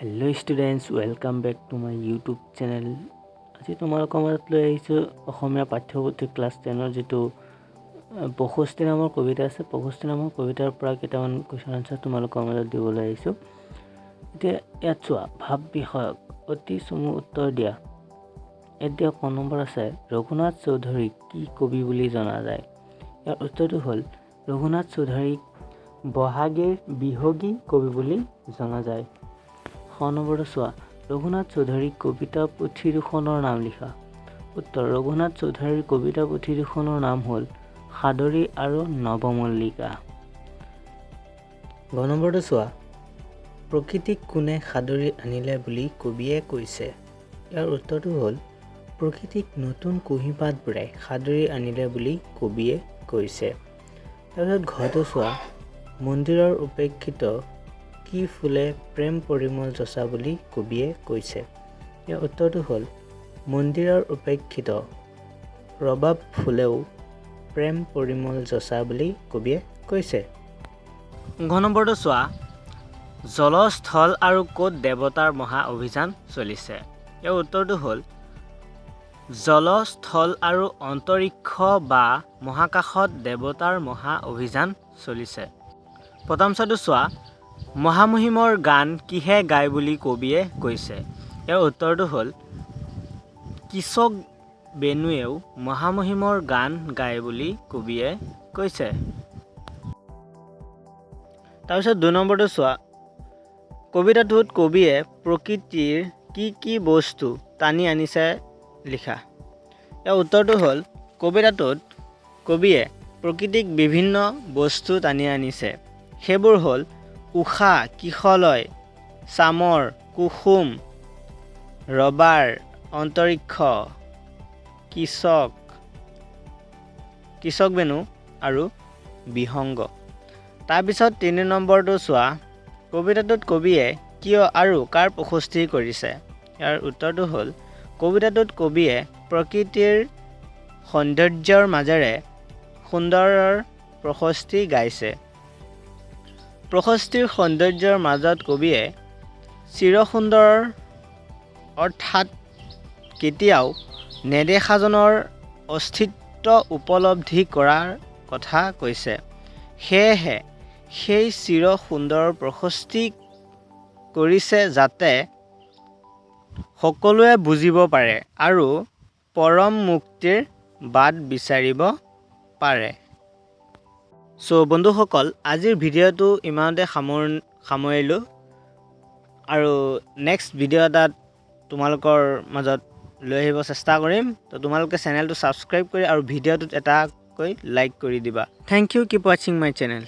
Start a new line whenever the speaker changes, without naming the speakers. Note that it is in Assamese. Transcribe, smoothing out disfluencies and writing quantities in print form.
Hello students, welcome back to my YouTube channel. আজি তোমালোকৰ মাজত লৈ আহিছোঁ অসমীয়া পাঠ্যপুথি ক্লাছ 10ৰ যেটো 65 নম্বৰ কবিতা আছে 65 নম্বৰ কবিতাৰ পৰা কেইটামান কোৱেশ্চন আনসাৰ তোমালোকৰ মাজত দিবলৈ আহিছোঁ। এতিয়া ইয়াত চোৱা ভাব বিষয়ক অতি চমু উত্তৰ দিয়া। এতিয়া ক নম্বৰ আছে ৰঘুনাথ চৌধুৰী কি কবি বুলি জনা যায়। ইয়াৰ উত্তৰটো হ'ল ৰঘুনাথ চৌধুৰীক বহাগীৰ বিহগী কবি বুলি জনা যায়। নম্বৰটো চোৱা ৰঘুনাথ চৌধুৰীৰ কবিতা পুথি দুখনৰ নাম লিখা। উত্তৰ ৰঘুনাথ চৌধুৰীৰ কবিতা পুথি দুখনৰ নাম হ'ল সাদৰী আৰু নৱমল্লিকা। নম্বৰটো চোৱা প্ৰকৃতিক কোনে সাদৰী আনিলে বুলি কবিয়ে কৈছে। ইয়াৰ উত্তৰটো হ'ল প্ৰকৃতিক নতুন কুঁহিপাতবোৰে সাদৰী আনিলে বুলি কবিয়ে কৈছে। তাৰপিছত ঘৰটো চোৱা মন্দিৰৰ উপেক্ষিত কি ফুলে প্ৰেম পৰিমল যচা বুলি কবিয়ে কৈছে। ইয়াৰ উত্তৰটো হ'ল মন্দিৰৰ উপেক্ষিত ৰবাব ফুলেও প্ৰেম পৰিমল যচা বুলি কবিয়ে কৈছে। নম্বৰটো চোৱা জল স্থল আৰু ক'ত দেৱতাৰ মহা অভিযান চলিছে। ইয়াৰ উত্তৰটো হ'ল জল স্থল আৰু অন্তৰিক্ষ বা মহাকাশত দেৱতাৰ মহা অভিযান চলিছে। প্ৰথমটো চোৱা মহামহিমৰ গান কিহে গায় বুলি কবিয়ে কৈছে। ইয়াৰ উত্তৰটো হ'ল কিশোক বেনুৱেও মহামহিমৰ গান গায় বুলি কবিয়ে কৈছে। তাৰপিছত 2 নম্বৰটো চোৱা কবিতাটোত কবিয়ে প্ৰকৃতিৰ কি বস্তু টানি আনিছে লিখা। ইয়াৰ উত্তৰটো হ'ল কবিতাটোত কবিয়ে প্ৰকৃতিক বিভিন্ন বস্তু টানি আনিছে। সেইবোৰ হ'ল উষা কিশলয় চামৰ কুসুম ৰবাৰ অন্তৰিক্ষ কিশোক বেনু আৰু বিহংগ। তাৰপিছত 3 নম্বৰটো চোৱা কবিতাটোত কবিয়ে কিয় আৰু কাৰ প্ৰশস্তি কৰিছে। ইয়াৰ উত্তৰটো হ'ল কবিতাটোত কবিয়ে প্ৰকৃতিৰ সৌন্দৰ্যৰ মাজেৰে সুন্দৰৰ প্ৰশস্তি গাইছে। প্ৰশস্তিৰ সৌন্দৰ্যৰ মাজত কবিয়ে চিৰসুন্দৰ অৰ্থাৎ কেতিয়াও নেদেখাজনৰ অস্তিত্ব উপলব্ধি কৰাৰ কথা কৈছে। সেয়েহে সেই চিৰ সুন্দৰ প্ৰশস্তি কৰিছে যাতে সকলোৱে বুজিব পাৰে আৰু পৰম মুক্তিৰ বাট বিচাৰিব পাৰে। বন্ধুসকল আজিৰ ভিডিঅ'টো ইমানতে সামৰিলোঁ আৰু নেক্সট ভিডিঅ' এটাত তোমালোকৰ মাজত লৈ আহিব চেষ্টা কৰিম। তোমালোকে চেনেলটো ছাবস্ক্ৰাইব কৰি আৰু ভিডিঅ'টোত এটাকৈ লাইক কৰি দিবা। থেংক ইউ, কিপ ৱাচিং মাই চেনেল।